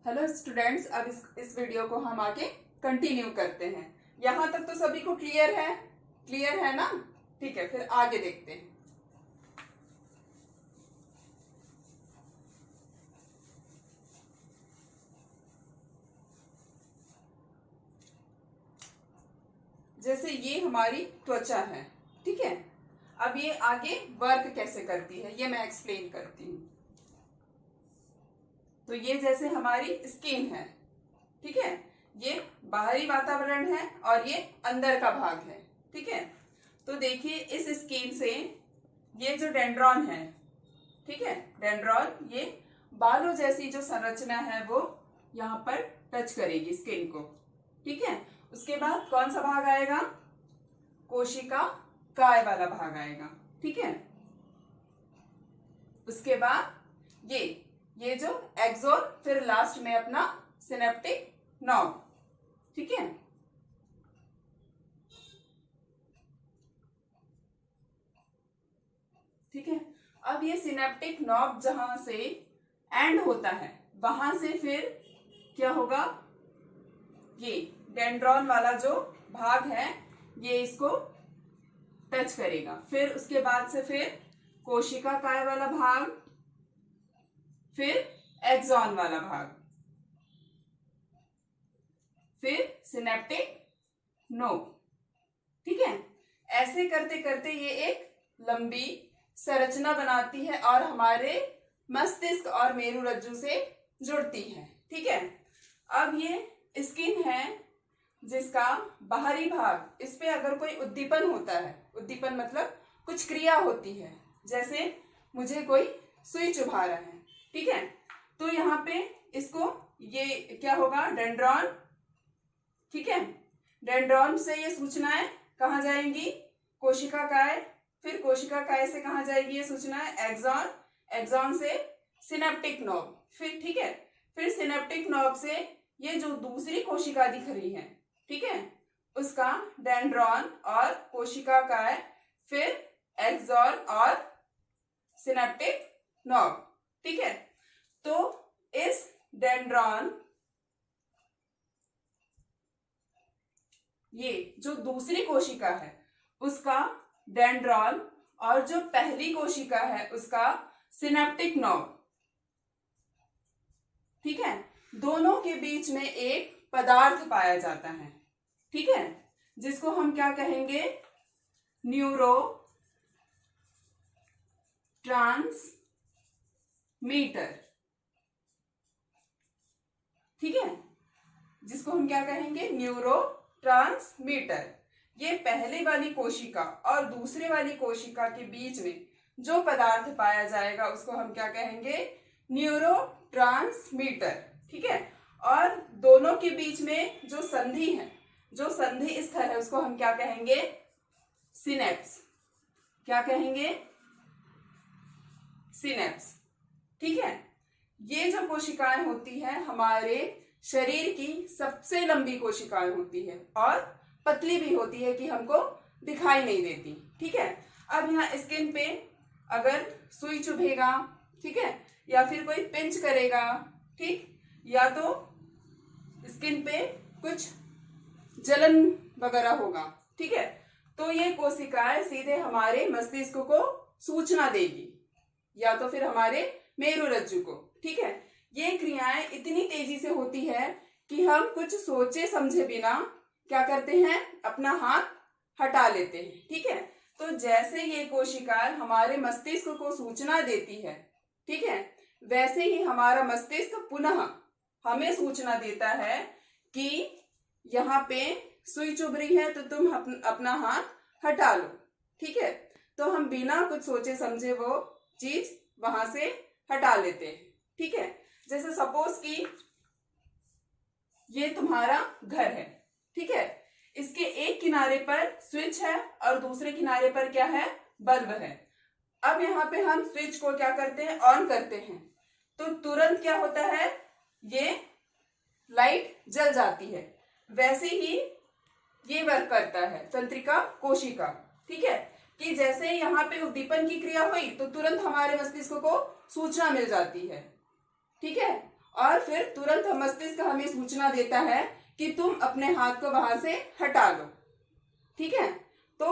Hello students, अब इस video को हम आगे कंटिन्यू करते हैं। यहाँ तक तो सभी को क्लियर है ना? ठीक है, फिर आगे देखते हैं। जैसे ये हमारी त्वचा है, ठीक है। अब ये आगे वर्क कैसे करती है ये मैं एक्सप्लेन करती हूँ। तो ये जैसे हमारी स्किन है, ठीक है। ये बाहरी वातावरण है और ये अंदर का भाग है, ठीक है। तो देखिए इस स्किन से ये जो डेंड्रॉन है, ठीक है, डेंड्रॉन ये बालों जैसी जो संरचना है वो यहाँ पर टच करेगी स्किन को, ठीक है। उसके बाद कौन सा भाग आएगा? कोशिका काय वाला भाग आएगा, ठीक है। उसके बाद ये जो एक्सोन, फिर लास्ट में अपना सिनेप्टिक नॉब, ठीक है। ठीक है, अब ये सिनेप्टिक नॉब जहां से एंड होता है वहां से फिर क्या होगा? ये डेंड्रॉन वाला जो भाग है ये इसको टच करेगा। फिर उसके बाद से फिर कोशिका काय वाला भाग, फिर एक्सॉन वाला भाग, फिर सिनेप्टिक नोब, ठीक है। ऐसे करते करते ये एक लंबी संरचना बनाती है और हमारे मस्तिष्क और मेरुरज्जु से जुड़ती है, ठीक है। अब ये स्किन है जिसका बाहरी भाग, इस पे अगर कोई उद्दीपन होता है, उद्दीपन मतलब कुछ क्रिया होती है, जैसे मुझे कोई सुई चुभा रहा है, ठीक है। तो यहाँ पे इसको ये क्या होगा? डेंड्रॉन, ठीक है। डेंड्रॉन से ये सूचनाएं कहाँ जाएंगी? कोशिका काय, फिर कोशिका काय से कहाँ जाएगी ये सूचनाएं? एक्सॉन, एक्सॉन से सिनेप्टिक नॉब, फिर ठीक है, फिर सिनेप्टिक नॉब से ये जो दूसरी कोशिका दिख रही है, ठीक है, उसका डेंड्रॉन और कोशिका काय, फिर एक्सॉन और सिनेप्टिक नॉब, ठीक है। तो इस डेंड्रॉन, ये जो दूसरी कोशिका है उसका डेंड्रॉन और जो पहली कोशिका है उसका सिनेप्टिक नॉब, ठीक है, दोनों के बीच में एक पदार्थ पाया जाता है, ठीक है, जिसको हम क्या कहेंगे? न्यूरो ट्रांसमीटर, ठीक है, जिसको हम क्या कहेंगे? Neuro transmitter. ये पहले वाली कोशिका और दूसरे वाली कोशिका के बीच में जो पदार्थ पाया जाएगा उसको हम क्या कहेंगे? न्यूरो ट्रांसमीटर, ठीक है। और दोनों के बीच में जो संधि है, जो संधि स्थल है, उसको हम क्या कहेंगे? सिनेप्स। क्या कहेंगे? सिनेप्स, ठीक है। ये जो कोशिकाएं होती हैं हमारे शरीर की सबसे लंबी कोशिकाएं होती है और पतली भी होती है कि हमको दिखाई नहीं देती, ठीक है। अब यहाँ स्किन पे अगर सुई चुभेगा, ठीक है, या फिर कोई पिंच करेगा, ठीक, या तो स्किन पे कुछ जलन वगैरह होगा, ठीक है, तो ये कोशिकाएं सीधे हमारे मस्तिष्क को सूचना देगी या तो फिर हमारे मेरुरज्जु को, ठीक है। ये क्रियाएं इतनी तेजी से होती है कि हम कुछ सोचे समझे बिना क्या करते हैं? अपना हाथ हटा लेते हैं, ठीक है। तो जैसे ये कोशिकाएं हमारे मस्तिष्क को सूचना देती है, ठीक है, वैसे ही हमारा मस्तिष्क पुनः हमें सूचना देता है कि यहाँ पे सुई चुभ रही है तो तुम अपना हाथ हटा लो, ठीक है। तो हम बिना कुछ सोचे समझे वो चीज वहां से हटा लेते हैं, ठीक है। जैसे सपोज कि ये तुम्हारा घर है, ठीक है, इसके एक किनारे पर स्विच है और दूसरे किनारे पर क्या है? बल्ब है। अब यहाँ पे हम स्विच को क्या करते हैं? ऑन करते हैं, तो तुरंत क्या होता है? ये लाइट जल जाती है। वैसे ही ये वर्क करता है तंत्रिका कोशिका, ठीक है, कि जैसे यहाँ पे उद्दीपन की क्रिया हुई तो तुरंत हमारे मस्तिष्क को सूचना मिल जाती है, ठीक है। और फिर तुरंत मस्तिष्क हमें सूचना देता है कि तुम अपने हाथ को वहां से हटा लो। ठीक है, तो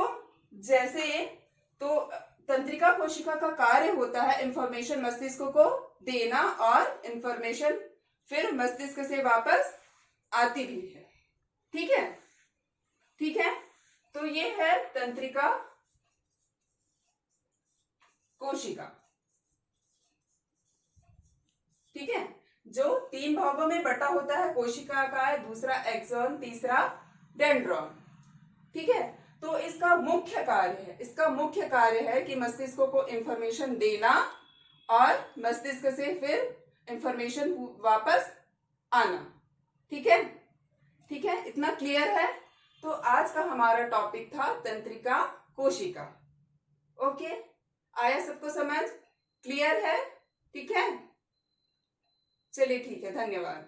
जैसे तो तंत्रिका कोशिका का कार्य होता है इंफॉर्मेशन मस्तिष्क को देना, और इंफॉर्मेशन फिर मस्तिष्क से वापस आती भी है। ठीक है, ठीक है, तो ये है तंत्रिका कोशिका। ठीक है, जो 3 भागों में बटा होता है कोशिका का है, दूसरा एक्सॉन, तीसरा डेंड्रॉन। ठीक है, तो इसका मुख्य कार्य है कि मस्तिष्क को इंफॉर्मेशन देना और मस्तिष्क से फिर इंफॉर्मेशन वापस आना। ठीक है, ठीक है, इतना क्लियर है। तो आज का हमारा टॉपिक था तंत्रिका कोशिका। ओके, आया सबको समझ? क्लियर है? ठीक है, चलिए ठीक है, धन्यवाद।